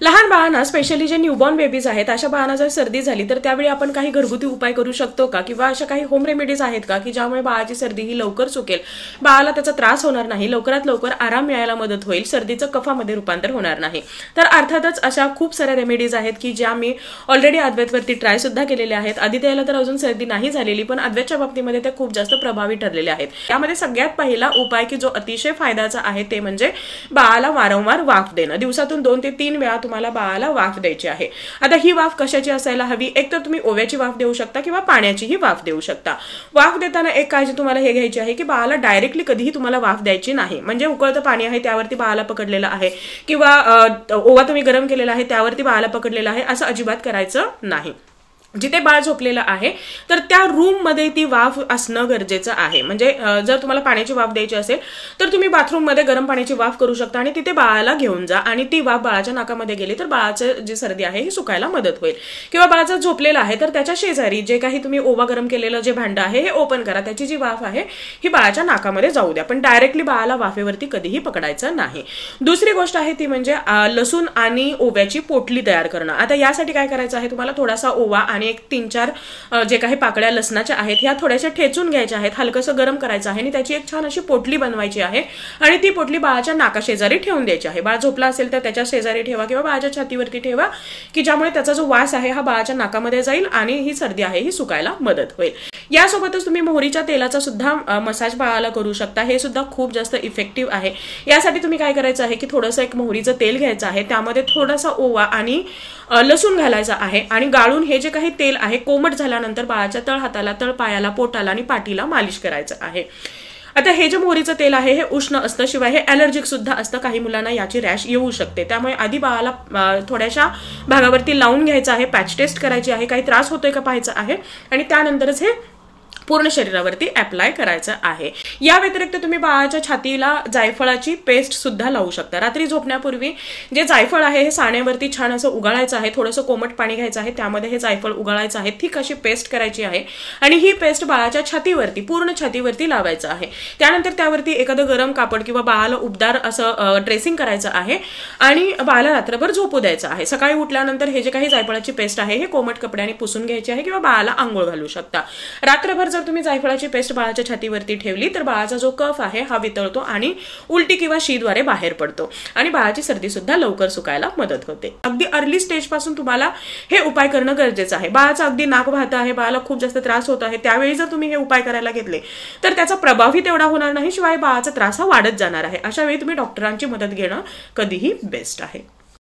लहान बाळांना स्पेशली जे न्यूबॉर्न बेबीज आहेत अशा बाळांना जर सर्दी झाली तर त्यावेळी आपण काही घरगुती उपाय करू शकतो का, किंवा अशा काही होम रेमेडीज आहेत का की ज्यामुळे बाळाची सर्दी ही लवकर सुकेल, बाळाला त्याचा त्रास होणार नाही, लवकरात लवकर आराम मिळायला मदत होईल, सर्दीचं कफामध्ये रूपांतर होणार नाही. तर अर्थातच अशा खूप साऱ्या रेमेडीज आहेत की ज्या मी ऑलरेडी अद्वैतवरती ट्राय सुद्धा केलेल्या आहेत. आदित्यला तर अजून सर्दी नाही झालेली, पण अद्वैतच्या बाबतीमध्ये ते खूप जास्त प्रभावी ठरलेले आहेत. यामध्ये सगळ्यात पहिला उपाय की जो अतिशय फायद्याचा आहे ते म्हणजे बाळाला वारंवार वाफ देणं. दिवसातून 2 ते 3 वेळा तुम्हाला बाळाला वाफ द्यायची आहे. आता ही वाफ कशाची असायला हवी, एक तर तुम्ही ओव्याची वाफ देऊ शकता किंवा पाण्याचीही वाफ देऊ शकता. वाफ देताना एक काळजी तुम्हाला हे घ्यायची आहे की बाळाला डायरेक्टली कधीही तुम्हाला वाफ द्यायची नाही. म्हणजे उकळतं पाणी आहे त्यावरती बाळाला पकडलेलं आहे किंवा ओवा तुम्ही गरम केलेला आहे त्यावरती बाळाला पकडलेला आहे असं अजिबात करायचं नाही. जिथे बाळ झोपलेलं आहे तर त्या रूम मध्ये ती वाफ असणं गरजेचं आहे. म्हणजे जर तुम्हाला पाण्याची वाफ द्यायची असेल तर तुम्ही बाथरूम मध्ये गरम पाण्याची वाफ करू शकता आणि तिथे बाळाला घेऊन जा आणि ती वाफ बाळाच्या नाकामध्ये गेली तर बाळाचं जी सर्दी आहे ही सुकायला मदत होईल. किंवा बाळाचं झोपलेलं आहे तर त्याच्या शेजारी जे काही तुम्ही ओवा गरम केलेलं जे भांडं आहे हे ओपन करा, त्याची जी वाफ आहे ही बाळाच्या नाकामध्ये जाऊ द्या, पण डायरेक्टली बाळाला वाफेवरती कधीही पकडायचं नाही. दुसरी गोष्ट आहे ती म्हणजे लसूण आणि ओव्याची पोटली तयार करणं. आता यासाठी काय करायचं आहे, तुम्हाला थोडासा ओवा आणि एक 3-4 जे काही पाकळ्या लसणाच्या आहेत ह्या थोड्याशा ठेचून घ्यायच्या आहेत, हलकसं गरम करायचं आहे आणि त्याची एक छान अशी पोटली बनवायची आहे आणि ती पोटली बाळाच्या नाकाशेजारी ठेवून द्यायची आहे. बाळ झोपला असेल तर त्याच्या शेजारी ठेवा किंवा बाळाच्या छातीवरती ठेवा की ज्यामुळे त्याचा जो वास आहे हा बाळाच्या नाकामध्ये जाईल आणि ही सर्दी आहे ही सुकायला मदत होईल. यासोबतच तुम्ही मोहरीच्या तेलाचा सुद्धा मसाज बाळाला करू शकता. हे सुद्धा खूप जास्त इफेक्टिव्ह आहे. यासाठी तुम्ही काय करायचं आहे की थोडंसं एक मोहरीचं तेल घ्यायचं आहे, त्यामध्ये थोडासा ओवा आणि लसूण घालायचा आहे आणि गाळून हे जे काही तेल आहे कोमट झाल्यानंतर बाळाच्या तळहाताला, तळपायाला, पोटाला आणि पाठीला मालिश करायचं आहे. आता हे जे मोहरीचं तेल आहे हे उष्ण असतं, शिवाय हे ॲलर्जिक सुद्धा असतं. काही मुलांना याची रॅश येऊ शकते, त्यामुळे आधी बाळाला थोड्याशा भागावरती लावून घ्यायचं आहे, पॅच टेस्ट करायची आहे, काही त्रास होतोय का पाहायचं आहे आणि त्यानंतरच हे पूर्ण शरीरावरती अप्लाय करायचं आहे. या व्यतिरिक्त तुम्ही बाळाच्या छातीला जायफळाची पेस्ट सुद्धा लावू शकता. रात्री झोपण्यापूर्वी जे जायफळ आहे हे साण्यावरती छान असं उगाळायचं आहे, थोडंसं कोमट पाणी घ्यायचं आहे, त्यामध्ये हे जायफळ उगाळायचं आहे, थिक अशी पेस्ट करायची आहे आणि ही पेस्ट बाळाच्या छातीवरती, पूर्ण छातीवरती लावायचं आहे. त्यानंतर त्यावरती एखादं गरम कापड किंवा बाळाला उबदार असं ड्रेसिंग करायचं आहे आणि बाळाला रात्रभर झोपू द्यायचं आहे. सकाळी उठल्यानंतर हे जे काही जायफळाची पेस्ट आहे हे कोमट कपड्याने पुसून घ्यायची आहे किंवा बाळाला आंघोळ घालू शकता. रात्रभर जर तुम्ही जायफळाची पेस्ट बाळाच्या छातीवरती ठेवली तर बाळाचा जो कफ आहे हा वितळतो आणि उलटी किंवा शीद्वारे बाहेर पडतो आणि बाळाची सर्दी सुद्धा लवकर सुकायला मदत होते. अगदी अर्ली स्टेज पासून तुम्हाला हे उपाय करणं गरजेचं आहे. बाळाचं अगदी नाक वाहतं आहे, बाळाला खूप जास्त त्रास होत आहे, त्यावेळी जर तुम्ही हे उपाय करायला घेतले तर त्याचा प्रभावही तेवढा होणार नाही, शिवाय बाळाचा त्रास हा वाढत जाणार आहे. अशा वेळी तुम्ही डॉक्टरांची मदत घेणं कधीही बेस्ट आहे.